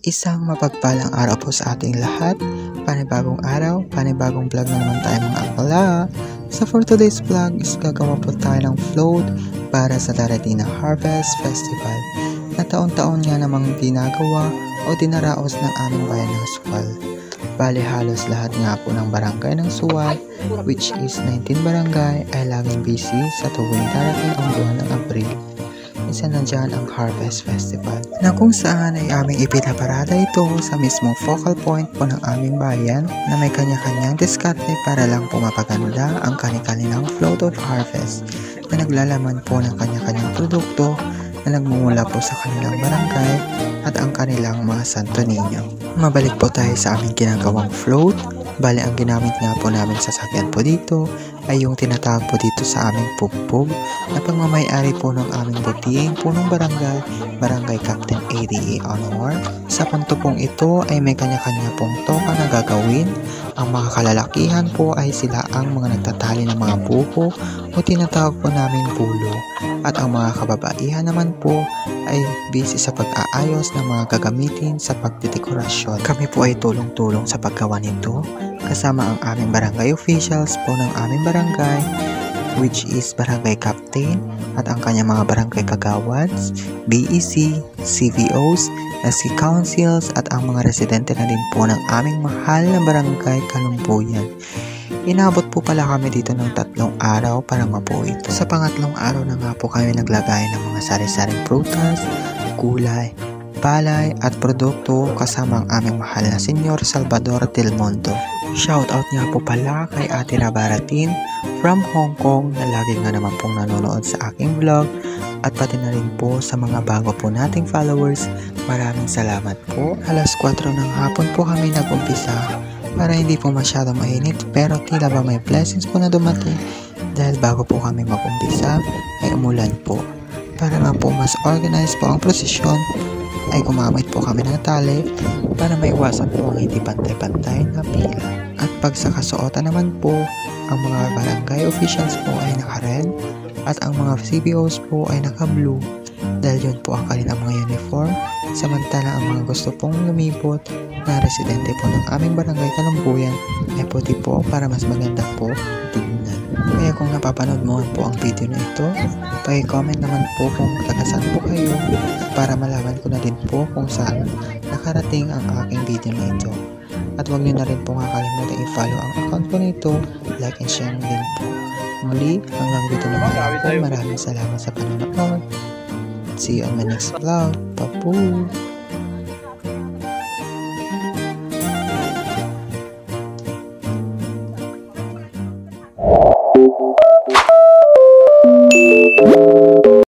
Isang mapagpalang araw po sa ating lahat. Panibagong araw, panibagong vlog na naman tayo mga akala. So for today's vlog is gagawa po tayo ng float para sa darating na Harvest Festival na taon-taon nga namang ginagawa o dinaraos ng aming bayan ng Sual. Bali halos lahat nga po ng barangay ng Sual, which is 19 barangay, ay laging busy sa tuwing darating ang buwan ng Abril. Isa na dyan ang Harvest Festival na kung saan ay aming ipinaparada ito sa mismong focal point po ng aming bayan na may kanya-kanyang diskarte para lang po mapaganda ang kanilang float of harvest na naglalaman po ng kanya-kanyang produkto na nagmumula po sa kanilang barangay at ang kanilang mga Santo Niño. Mabalik po tayo sa aming ginagawang float. Bali ang ginamit nga po namin sasakyan po dito ay yung tinatawag po dito sa aming pugpug na pagmamayari po ng aming butiing punong barangay, Barangay Captain ADA Honor. Sa punto pong ito ay may kanya-kanya pong toka na gagawin. Ang mga kalalakihan po ay sila ang mga nagtatali ng mga buko o tinatawag po namin bulo. At ang mga kababaihan naman po ay busy sa pag-aayos ng mga gagamitin sa pagdedekorasyon. Kami po ay tulong-tulong sa paggawa nito kasama ang aming barangay officials po ng aming barangay, which is Barangay Captain at ang kanyang mga barangay kagawads, BEC, CVOs, SC Councils at ang mga residente na din po ng aming mahal na barangay Kalumpuyan. Inabot po pala kami dito ng 3 araw para mabuo ito. Sa pangatlong araw na nga po kami naglagay ng mga sari-saring prutas, gulay, palay at produkto kasama ang aming mahal na Senyor Salvador Del Mundo. Shoutout nga po pala kay Ate Rabaratin from Hong Kong na lagi nga naman pong nanonood sa aking vlog at pati na rin po sa mga bago po nating followers. Maraming salamat po. Alas 4 ng hapon po kami nag-umpisa para hindi po masyado mainit pero tila ba may blessings po na dumating dahil bago po kami mag-umpisa ay umulan po. Para nga po mas organized po ang prosesyon ay gumamit po kami ng tali para maiwasan po ang hindi pantay-pantay na pila. At pag sa kasuotan naman po, ang mga barangay officials po ay naka-red at ang mga CBOs po ay naka-blue dahil yun po ang kanilang mga uniform, samantala ang mga gusto pong lumipot na residente po ng aming barangay Kalumpuyan ay puti po para mas maganda po tignan. Kaya kung napapanood mo po ang video na ito, paki-comment naman po kung taga-saan po kayo para malaman ko na din po kung saan nakarating ang aking video na ito. At huwag niyo na rin po kakalimutan i-follow ang account ko nito, like and share din po. Muli, hanggang dito na po. Maraming salamat sa panonood. See you on my next vlog. Papu! Thank you.